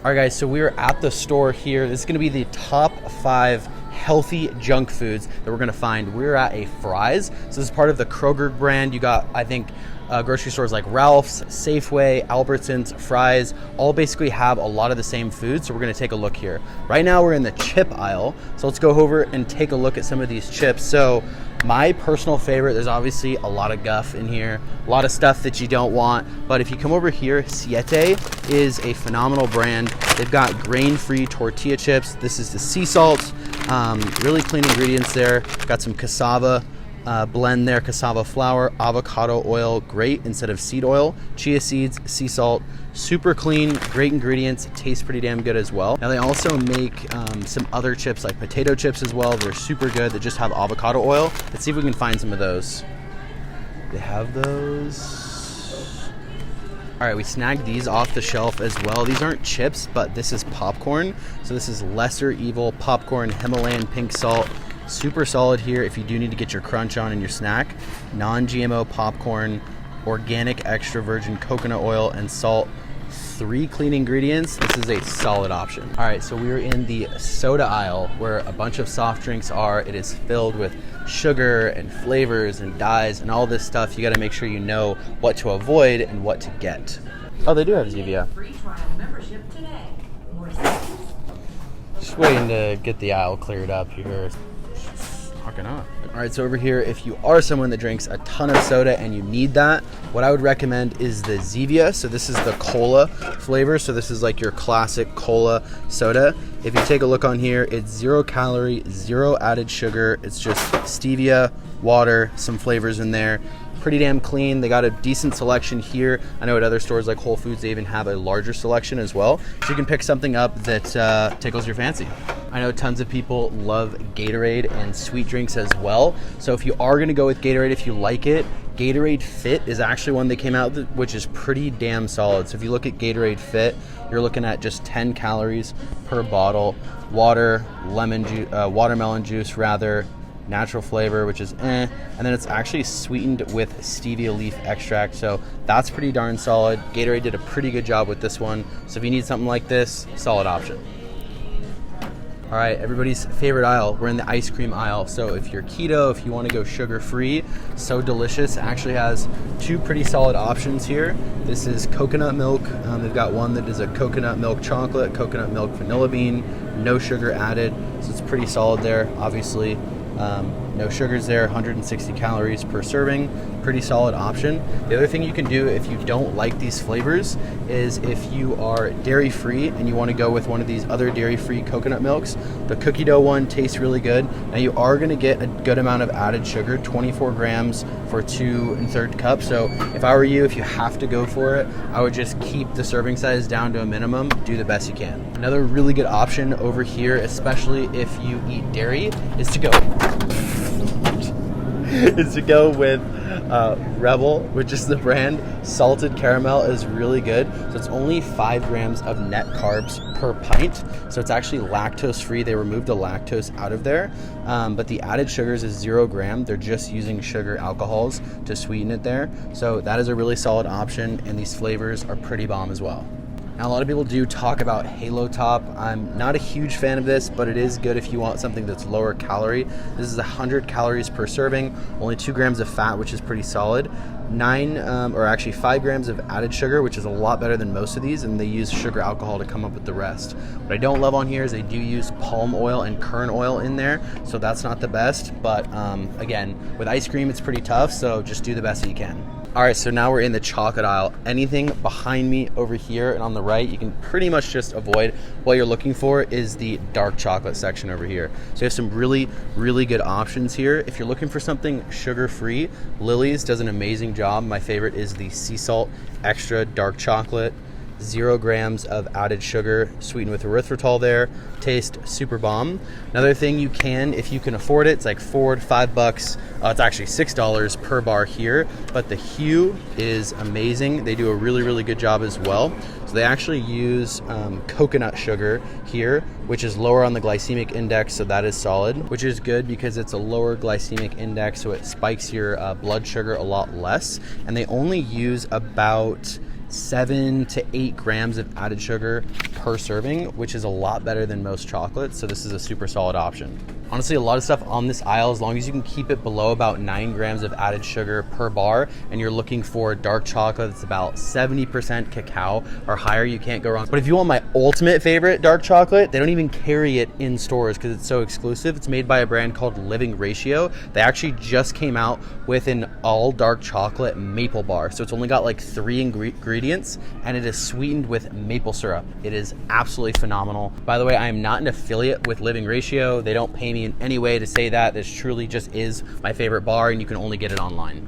All right, guys, so we are at the store here. This is going to be the top 5 healthy junk foods that we're going to find. We're at a Fry's. So this is part of the Kroger brand. You got, I think, grocery stores like Ralph's, Safeway, Albertsons, Fry's, all basically have a lot of the same foods. So we're going to take a look here. Right now we're in the chip aisle. So let's go over and take a look at some of these chips. So my personal favorite, there's obviously a lot of guff in here, a lot of stuff that you don't want. But if you come over here, Siete is a phenomenal brand. They've got grain-free tortilla chips. This is the sea salt, really clean ingredients there. Got some cassava blend there, cassava flour, avocado oil, great instead of seed oil, chia seeds, sea salt, super clean, great ingredients, taste pretty damn good as well. Now they also make some other chips like potato chips as well. They're super good. They just have avocado oil. Let's see if we can find some of those. They have those. All right, we snagged these off the shelf as well. These aren't chips, but this is popcorn. So this is Lesser Evil popcorn, Himalayan pink salt. Super solid here if you do need to get your crunch on in your snack. Non-GMO popcorn, organic extra virgin coconut oil and salt. 3 clean ingredients. This is a solid option. All right, so we're in the soda aisle where a bunch of soft drinks are. It is filled with sugar and flavors and dyes and all this stuff. You got to make sure you know what to avoid and what to get. Oh, they do have Zevia. Free trial membership today. More Just waiting to get the aisle cleared up here. All right, so over here, if you are someone that drinks a ton of soda and you need that, what I would recommend is the Zevia. So this is the cola flavor. So this is like your classic cola soda. If you take a look on here, it's 0 calorie, 0 added sugar. It's just stevia, water, some flavors in there. Pretty damn clean. They got a decent selection here. I know at other stores like Whole Foods, they even have a larger selection as well. So you can pick something up that tickles your fancy. I know tons of people love Gatorade and sweet drinks as well. So if you are going to go with Gatorade, if you like it, Gatorade Fit is actually one they came out with, which is pretty damn solid. So if you look at Gatorade Fit, you're looking at just 10 calories per bottle. Water, watermelon juice rather, natural flavor, which is and then it's actually sweetened with stevia leaf extract, so that's pretty darn solid. Gatorade did a pretty good job with this one, so if you need something like this, solid option. All right, everybody's favorite aisle, we're in the ice cream aisle. So if you're keto, if you want to go sugar-free, Sodelicious actually has 2 pretty solid options here. This is coconut milk. They've got one that is a coconut milk chocolate, coconut milk vanilla bean, no sugar added, so it's pretty solid there, obviously. No sugars there, 160 calories per serving, pretty solid option. The other thing you can do if you don't like these flavors is if you are dairy free and you want to go with one of these other dairy free coconut milks, the cookie dough one tastes really good. Now you are going to get a good amount of added sugar, 24 grams for 2 1/3 cups. So if I were you, if you have to go for it, I would just keep the serving size down to a minimum, do the best you can. Another really good option over here, especially if you eat dairy, is to go with Rebel, which is the brand. Salted caramel is really good. So it's only 5 grams of net carbs per pint. So it's actually lactose free. They removed the lactose out of there. But the added sugars is 0 gram. They're just using sugar alcohols to sweeten it there. So that is a really solid option. And these flavors are pretty bomb as well. Now, a lot of people do talk about halotop. I'm not a huge fan of this, but it is good if you want something that's lower calorie. This is 100 calories per serving, only 2 grams of fat, which is pretty solid. 5 grams of added sugar, which is a lot better than most of these, and they use sugar alcohol to come up with the rest. What I don't love on here is they do use palm oil and kernel oil in there, so that's not the best. But again, with ice cream, it's pretty tough, so just do the best that you can. All right, so now we're in the chocolate aisle. Anything behind me over here and on the right, you can pretty much just avoid. What you're looking for is the dark chocolate section over here. So you have some really, really good options here. If you're looking for something sugar-free, Lily's does an amazing job. My favorite is the sea salt extra dark chocolate. 0 grams of added sugar, sweetened with erythritol there. Taste super bomb. Another thing you can, if you can afford it, it's like $4 to $5. It's actually $6 per bar here, but the hue is amazing. They do a really, really good job as well. So they actually use coconut sugar here, which is lower on the glycemic index, so that is solid, which is good because it's a lower glycemic index, so it spikes your blood sugar a lot less. And they only use about 7 to 8 grams of added sugar per serving, which is a lot better than most chocolates. So this is a super solid option. Honestly, a lot of stuff on this aisle, as long as you can keep it below about 9 grams of added sugar per bar, and you're looking for dark chocolate that's about 70% cacao or higher, you can't go wrong. But if you want my ultimate favorite dark chocolate, they don't even carry it in stores because it's so exclusive. It's made by a brand called livingratio. They actually just came out with an all dark chocolate maple bar. So it's only got like 3 ingredients, and it is sweetened with maple syrup. It is absolutely phenomenal. By the way, I am not an affiliate with livingratio. They don't pay me in any way to say that. This truly just is my favorite bar, and you can only get it online.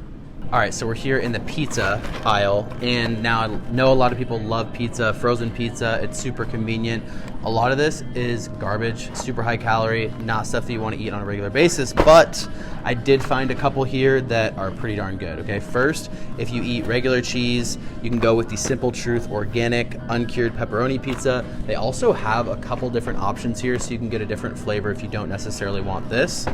All right, so we're here in the pizza aisle, and now I know a lot of people love pizza, frozen pizza. It's super convenient. A lot of this is garbage, super high calorie, not stuff that you want to eat on a regular basis, but I did find a couple here that are pretty darn good, okay? First, if you eat regular cheese, you can go with the Simple Truth organic uncured pepperoni pizza. They also have a couple different options here, so you can get a different flavor if you don't necessarily want this.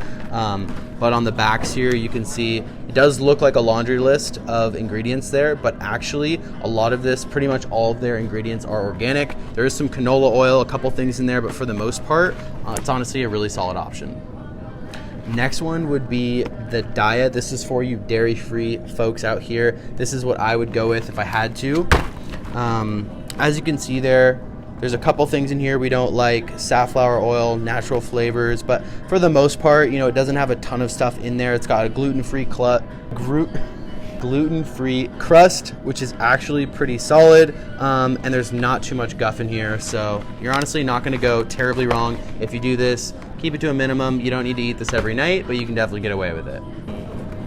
But on the backs here, you can see it does look like a laundry list of ingredients there, but actually a lot of this, pretty much all of their ingredients are organic. There is some canola oil, a couple things in there, but for the most part, it's honestly a really solid option. Next one would be the daiya. This is for you dairy-free folks out here. This is what I would go with if I had to. As you can see there's a couple things in here we don't like, safflower oil, natural flavors, but for the most part, it doesn't have a ton of stuff in there. It's got a gluten-free crust, which is actually pretty solid, and there's not too much guff in here, so you're honestly not going to go terribly wrong if you do this. Keep it to a minimum. You don't need to eat this every night, but you can definitely get away with it.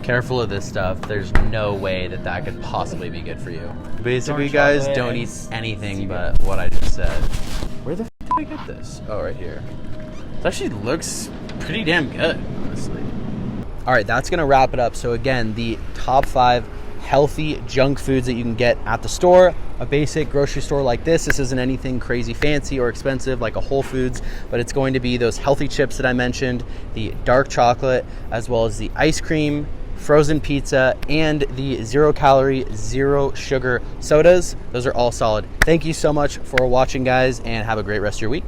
Careful of this stuff. There's no way that could possibly be good for you. Basically, guys, don't eat anything but what I just said. Where the did I get this? Oh, right here. It actually looks pretty damn good, honestly. All right, that's going to wrap it up. So again, the top 5 healthy junk foods that you can get at the store. A basic grocery store like this isn't anything crazy fancy or expensive like a Whole Foods, but it's going to be those healthy chips that I mentioned, the dark chocolate, as well as the ice cream, frozen pizza, and the 0 calorie, 0 sugar sodas. Those are all solid. Thank you so much for watching, guys, and have a great rest of your week.